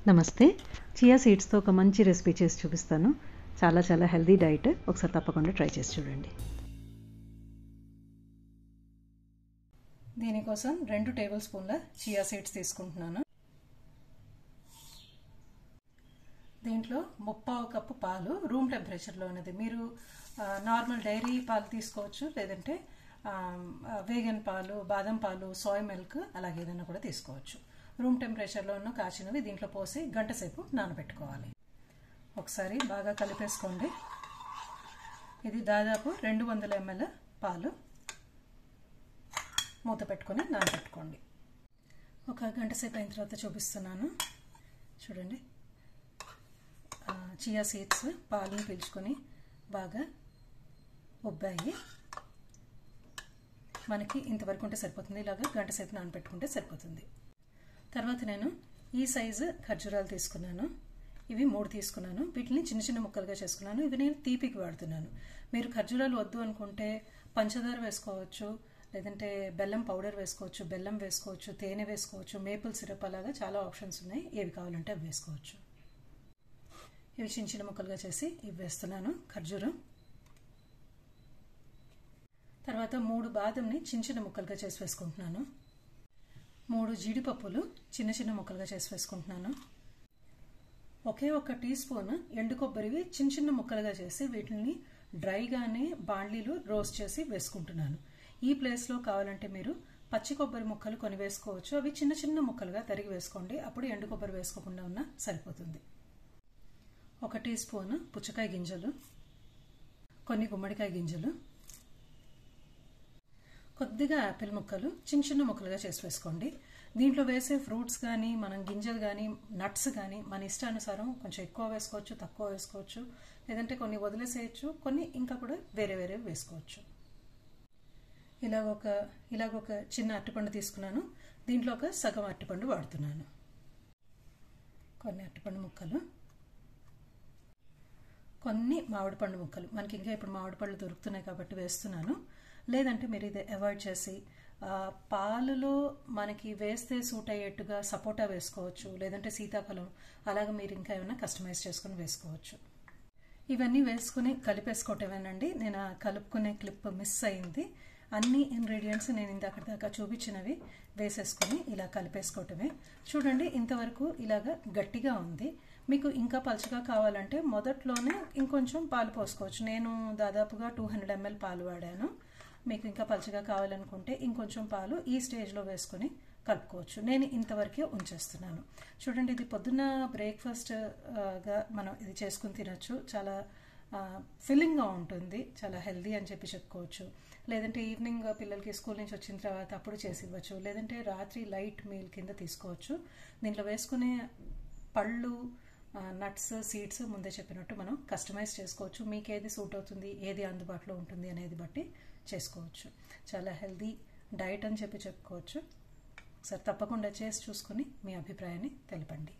నమస్తే. చియా సీడ్స్తో ఒక మంచి రెసిపీ చేసి చూపిస్తాను. చాలా హెల్దీ డైట్. ఒకసారి తప్పకుండా ట్రై చేసి చూడండి. దీనికోసం 2 టేబుల్ స్పూన్ల చియా సీడ్స్ తీసుకుంటున్నాను. దీంట్లో 1/2 కప్పు పాలు రూమ్ టెంపరేచర్లో ఉన్నది. మీరు నార్మల్ డైరీ పాలు తీసుకోవచ్చు, లేదంటే వేగన్ పాలు, బాదం పాలు, సోయ్ మిల్క్ అలాగే ఏదైనా కూడా తీసుకోవచ్చు. రూమ్ టెంపరేచర్లో ఉన్న కాచినవి దీంట్లో పోసి గంట సేపు నానబెట్టుకోవాలి. ఒకసారి బాగా కలిపేసుకోండి. ఇది దాదాపు 200 ml పాలు. మూత పెట్టుకొని నానబెట్టుకోండి. ఒక గంట సేపు అయిన తర్వాత చూపిస్తున్నాను. చూడండి, చియా సీడ్స్ పాలను పీల్చుకొని బాగా ఉబ్బాయి. మనకి ఇంతవరకు ఉంటే సరిపోతుంది. ఇలాగా గంట సేపు నానబెట్టుకుంటే సరిపోతుంది. తర్వాత నేను ఈ సైజు ఖర్జూరాలు తీసుకున్నాను. ఇవి 3 తీసుకున్నాను. వీటిని చిన్న ముక్కలుగా చేసుకున్నాను. ఇవి నేను తీపికి వాడుతున్నాను. మీరు ఖర్జూరాలు వద్దు అనుకుంటే పంచదార వేసుకోవచ్చు, లేదంటే బెల్లం పౌడర్ వేసుకోవచ్చు, బెల్లం వేసుకోవచ్చు, తేనె వేసుకోవచ్చు, మేపుల్ సిరప్, అలాగా చాలా ఆప్షన్స్ ఉన్నాయి. ఏవి కావాలంటే అవి వేసుకోవచ్చు. ఇవి చిన్న ముక్కలుగా చేసి ఇవి వేస్తున్నాను. ఖర్జూరం. తర్వాత 3 బాదంని చిన్న ముక్కలుగా చేసి వేసుకుంటున్నాను. 3 జీడిపప్పులు చిన్న ముక్కలుగా చేసి వేసుకుంటున్నాను. ఒకే 1 టీ స్పూన్ ఎండు కొబ్బరివి చిన్న ముక్కలుగా చేసి వీటిని డ్రైగానే బాండ్లీలో రోస్ట్ చేసి వేసుకుంటున్నాను. ఈ ప్లేస్లో కావాలంటే మీరు పచ్చి కొబ్బరి ముక్కలు కొని వేసుకోవచ్చు. అవి చిన్న ముక్కలుగా తరిగి వేసుకోండి. అప్పుడు ఎండు కొబ్బరి వేసుకోకుండా ఉన్నా సరిపోతుంది. 1 టీ స్పూన్ పుచ్చకాయ గింజలు, కొన్ని గుమ్మడికాయ గింజలు, కొద్దిగా యాపిల్ ముక్కలు చిన్న ముక్కలుగా చేసి వేసుకోండి. దీంట్లో వేసే ఫ్రూట్స్ కానీ, మనం గింజలు కానీ, నట్స్ కానీ మన ఇష్టానుసారం కొంచెం ఎక్కువ వేసుకోవచ్చు, తక్కువ వేసుకోవచ్చు, లేదంటే కొన్ని వదిలేసేయచ్చు, కొన్ని ఇంకా కూడా వేరే వేసుకోవచ్చు. ఇలాగొక చిన్న అరటిపండు తీసుకున్నాను. దీంట్లో ఒక సగం అరటిపండు వాడుతున్నాను. కొన్ని అరటిపండు ముక్కలు, కొన్ని మామిడి పండు ముక్కలు. మనకి ఇంకా ఇప్పుడు మామిడి పళ్ళు దొరుకుతున్నాయి కాబట్టి వేస్తున్నాను. లేదంటే మీరు ఇది అవాయిడ్ చేసి పాలలో మనకి వేస్తే సూట్ అయ్యేట్టుగా సపోటా వేసుకోవచ్చు, లేదంటే సీతాఫలం, అలాగే మీరు ఇంకా ఏమైనా కస్టమైజ్ చేసుకుని వేసుకోవచ్చు. ఇవన్నీ వేసుకుని కలిపేసుకోవటమేనండి. నేను కలుపుకునే క్లిప్ మిస్ అయింది. అన్ని ఇంగ్రీడియంట్స్ నేను ఇందాక చూపించినవి వేసేసుకొని ఇలా కలిపేసుకోవటమే. చూడండి, ఇంతవరకు ఇలాగా గట్టిగా ఉంది. మీకు ఇంకా పలుచగా కావాలంటే మొదట్లోనే ఇంకొంచెం పాలు పోసుకోవచ్చు. నేను దాదాపుగా 200 ml పాలు వాడాను. మీకు ఇంకా పలుచగా కావాలనుకుంటే ఇంకొంచెం పాలు ఈ స్టేజ్లో వేసుకొని కలుపుకోవచ్చు. నేను ఇంతవరకే ఉంచేస్తున్నాను. చూడండి, ఇది పొద్దున్న బ్రేక్ఫాస్ట్గా మనం ఇది చేసుకుని తినచ్చు. చాలా ఫిల్లింగ్గా ఉంటుంది, చాలా హెల్దీ అని చెప్పి చెప్పుకోవచ్చు. లేదంటే ఈవినింగ్ పిల్లలకి స్కూల్ నుంచి వచ్చిన తర్వాత అప్పుడు చేసి ఇవ్వచ్చు, లేదంటే రాత్రి లైట్ మీల్ కింద తీసుకోవచ్చు. దీంట్లో వేసుకునే పళ్ళు, నట్స్, సీడ్స్ ముందే చెప్పినట్టు మనం కస్టమైజ్ చేసుకోవచ్చు. మీకు ఏది సూట్ అవుతుంది, ఏది అందుబాటులో ఉంటుంది అనేది బట్టి చేసుకోవచ్చు. చాలా హెల్దీ డైట్ అని చెప్పి చెప్పుకోవచ్చు. ఒకసారి తప్పకుండా చేసి చూసుకుని మీ అభిప్రాయాన్ని తెలపండి.